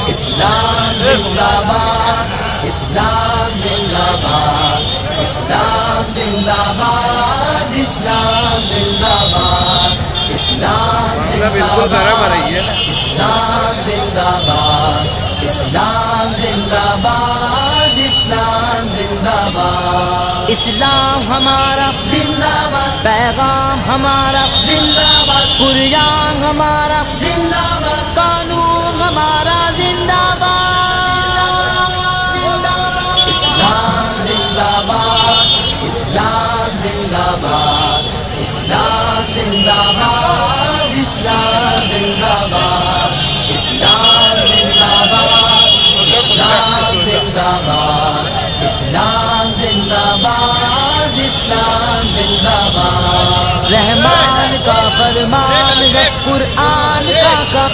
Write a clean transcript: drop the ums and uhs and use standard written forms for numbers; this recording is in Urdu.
اسلام زندہ باد، اسلام زندہ باد، اسلام زندہ باد، اسلام زندہ باد، اسلام زندہ باد، اسلام زندہ باد، اسلام زندہ باد، اسلام زندہ باد، اسلام ہمارا زندہ باد، پیغام ہمارا زندہ باد، قرآن ہمارا زندہ باد، قانون ہمارا زندہ باد، زندہ باد، اسلام زندہ باد، اسلام زندہ باد، اسلام زندہ باد، اسلام زندہ باد، اسلام زندہ باد، اسلام زندہ باد، اسلام زندہ باد، اسلام زندہ باد، رحمان کا فرمان ہے، قرآن کا